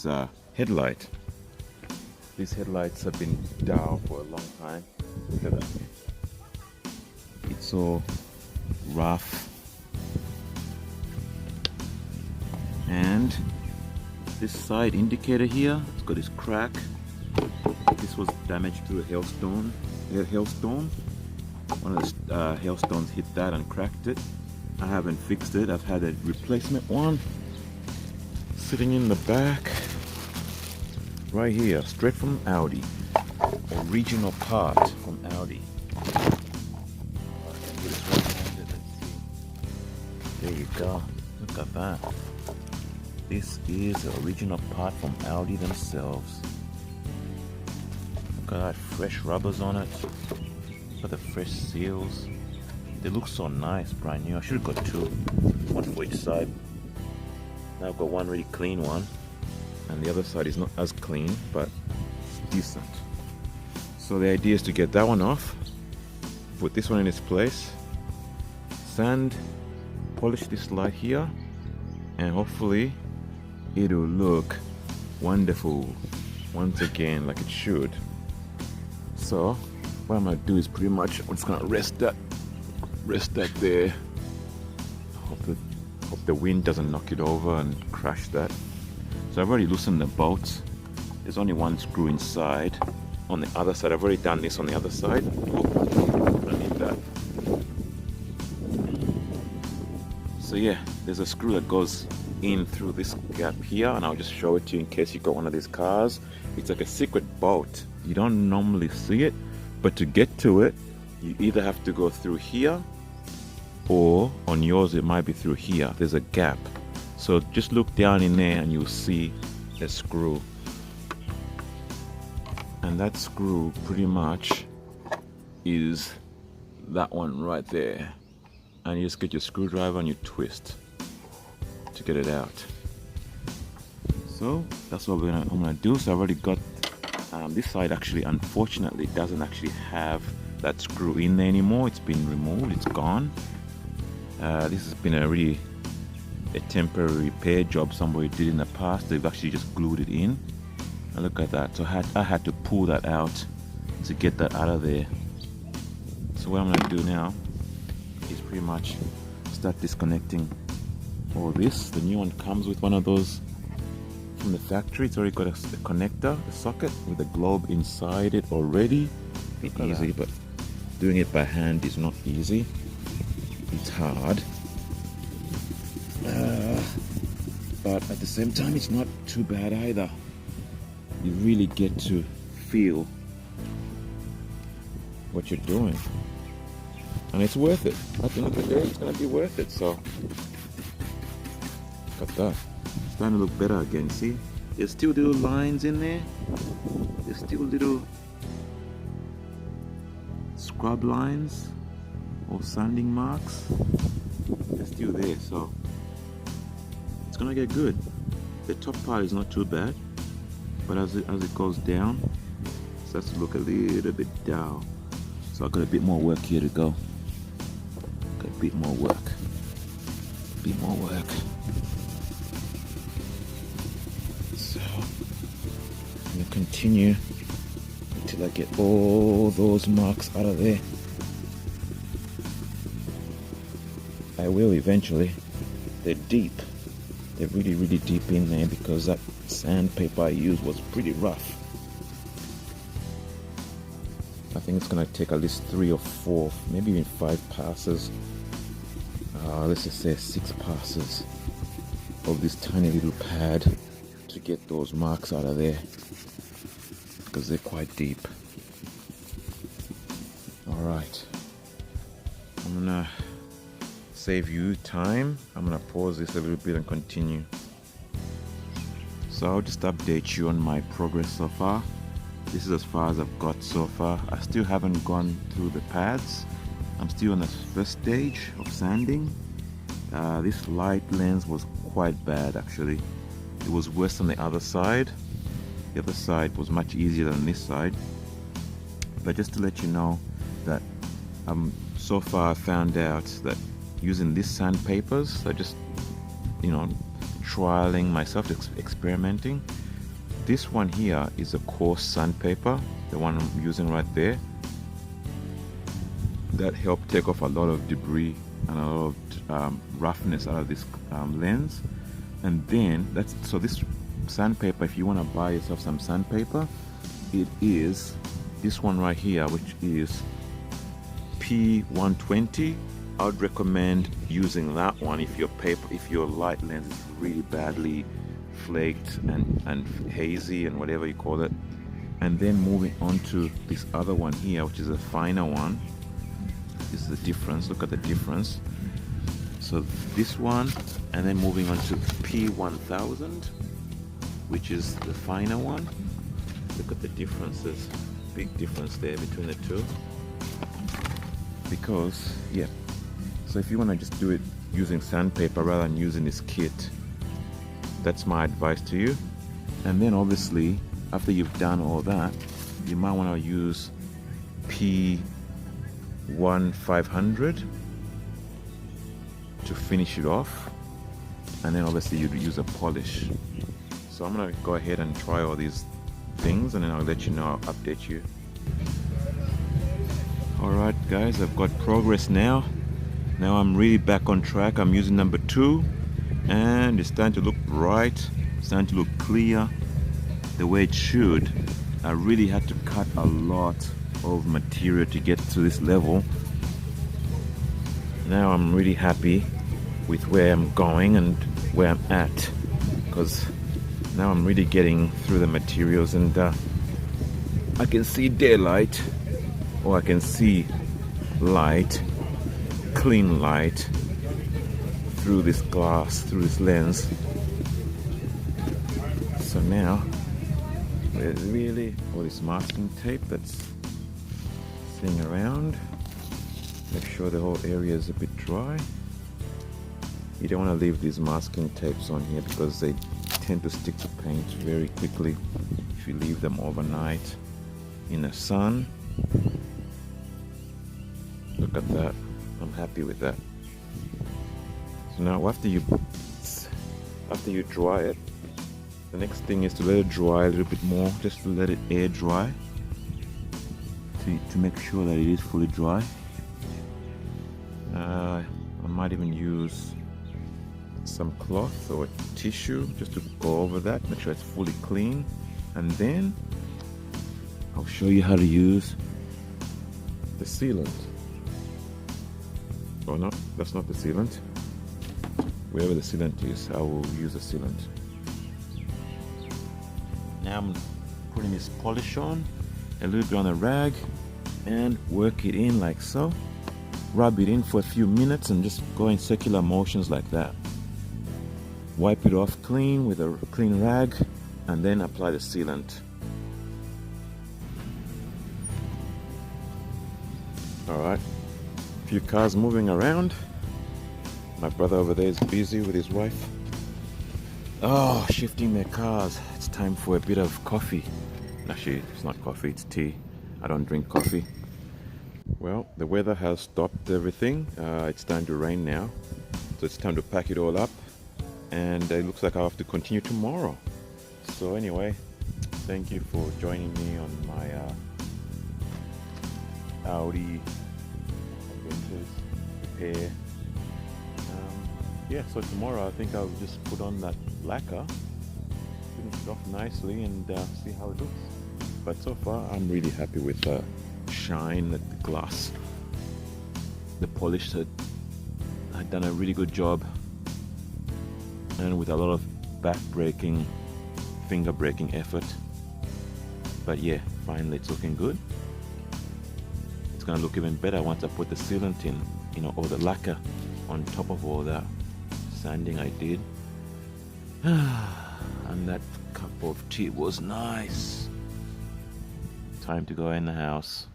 this headlight. These headlights have been down for a long time. Look at that. It's all rough. And this side indicator here, it's got this crack. This was damaged through a hailstorm. One of the hailstones hit that and cracked it. I haven't fixed it. I've had a replacement one sitting in the back right here, straight from Audi. Original part from Audi. There you go. Look at that. This is the original part from Audi themselves. Look at that, fresh rubbers on it. Look at the fresh seals. They look so nice, brand new. I should have got two, one for each side. Now I've got one really clean one, and the other side is not as clean, but it's decent. So the idea is to get that one off, put this one in its place, sand, polish this light here, and hopefully it'll look wonderful once again, like it should. So what I'm gonna do is pretty much I'm just gonna rest that there. Hope the wind doesn't knock it over and crash that. So I've already loosened the bolts. There's only one screw inside. On the other side, I've already done this on the other side. I need that. So yeah, there's a screw that goes in through this gap here, and I'll just show it to you in case you got one of these cars. It's like a secret bolt. You don't normally see it, but to get to it, you either have to go through here, or on yours it might be through here. There's a gap. So just look down in there and you'll see a screw. And that screw pretty much is that one right there. And you just get your screwdriver and you twist to get it out. So that's what I'm gonna do. So I've already got this side. Actually, unfortunately, doesn't actually have that screw in there anymore. It's been removed, it's gone. This has been a temporary repair job somebody did in the past. They've actually just glued it in, and look at that. So I had to pull that out to get that out of there. So what I'm going to do now is pretty much start disconnecting all this. The new one comes with one of those from the factory. It's already got a connector, a socket with a globe inside it already. It's easy, but doing it by hand is not easy. It's hard, but at the same time it's not too bad either. You really get to feel what you're doing, and it's worth it. At the end of the day, it's going to be worth it. So look at that, it's starting to look better again. See, there's still little lines in there, there's still little scrub lines or sanding marks. They're still there, so it's gonna get good. The top part is not too bad, but as it goes down, it starts to look a little bit down. So I've got a bit more work here to go. Got a bit more work. So I'm gonna continue until I get all those marks out of there. I will eventually. They're deep. They're really, really deep in there because that sandpaper I used was pretty rough. I think it's gonna take at least 3 or 4, maybe even 5 passes. Let's just say 6 passes of this tiny little pad to get those marks out of there because they're quite deep. Alright. I'm gonna save you time. I'm gonna pause this a little bit and continue. So I'll just update you on my progress so far. This is as far as I've got so far. I still haven't gone through the pads. I'm still on the first stage of sanding. This light lens was quite bad actually. It was worse on the other side. The other side was much easier than this side. But just to let you know that so far I found out that using these sandpapers, I just trialing myself, experimenting. this one here is a coarse sandpaper, the one I'm using right there. That helped take off a lot of debris and a lot of roughness out of this lens. And then this sandpaper, if you want to buy yourself some sandpaper, it is this one right here, which is P120. I would recommend using that one if your light lens is really badly flaked and hazy and whatever you call it. And then moving on to this other one here, which is a finer one. This is the difference. Look at the difference. So this one, and then moving on to P1000, which is the finer one. Look at the differences. Big difference there between the two. Because, yeah. So if you want to just do it using sandpaper rather than using this kit, that's my advice to you. And then obviously, after you've done all that, you might want to use P1500 to finish it off, and then obviously you'd use a polish. So I'm gonna go ahead and try all these things, and then I'll let you know, I'll update you. Alright guys, I've got progress now. Now I'm really back on track. I'm using number 2, and it's starting to look bright, it's starting to look clear the way it should. I really had to cut a lot of material to get to this level. Now I'm really happy with where I'm going and where I'm at, because now I'm really getting through the materials, and I can see daylight, or I can see light, clean light through this glass, through this lens. So now there's really all this masking tape that's sitting around. Make sure the whole area is a bit dry. You don't want to leave these masking tapes on here because they tend to stick to paint very quickly if you leave them overnight in the sun. Look at that. I'm happy with that. So now after you dry it, the next thing is to let it dry a little bit more, just to let it air dry to make sure that it is fully dry. I might even use some cloth or tissue just to go over that, make sure it's fully clean, and then I'll show you how to use the sealant. Oh no, that's not the sealant. Wherever the sealant is, I will use the sealant. Now I'm putting this polish on, a little bit on a rag, and work it in like so. Rub it in for a few minutes and just go in circular motions like that. Wipe it off clean with a clean rag, and then apply the sealant. Alright, a few cars moving around. My brother over there is busy with his wife. Oh, shifting their cars. It's time for a bit of coffee. Actually, it's not coffee, it's tea. I don't drink coffee. Well, the weather has stopped everything. It's time to rain now. So it's time to pack it all up. And it looks like I'll have to continue tomorrow. So anyway, thank you for joining me on my Audi adventures repair. Yeah, so tomorrow I think I'll just put on that lacquer, finish it off nicely, and see how it looks. But so far I'm really happy with the shine at the glass. The polish had done a really good job, and with a lot of back-breaking, finger-breaking effort. But yeah, finally it's looking good. It's gonna look even better once I put the sealant in, you know, or the lacquer on top of all that sanding I did. And that cup of tea was nice. Time to go in the house.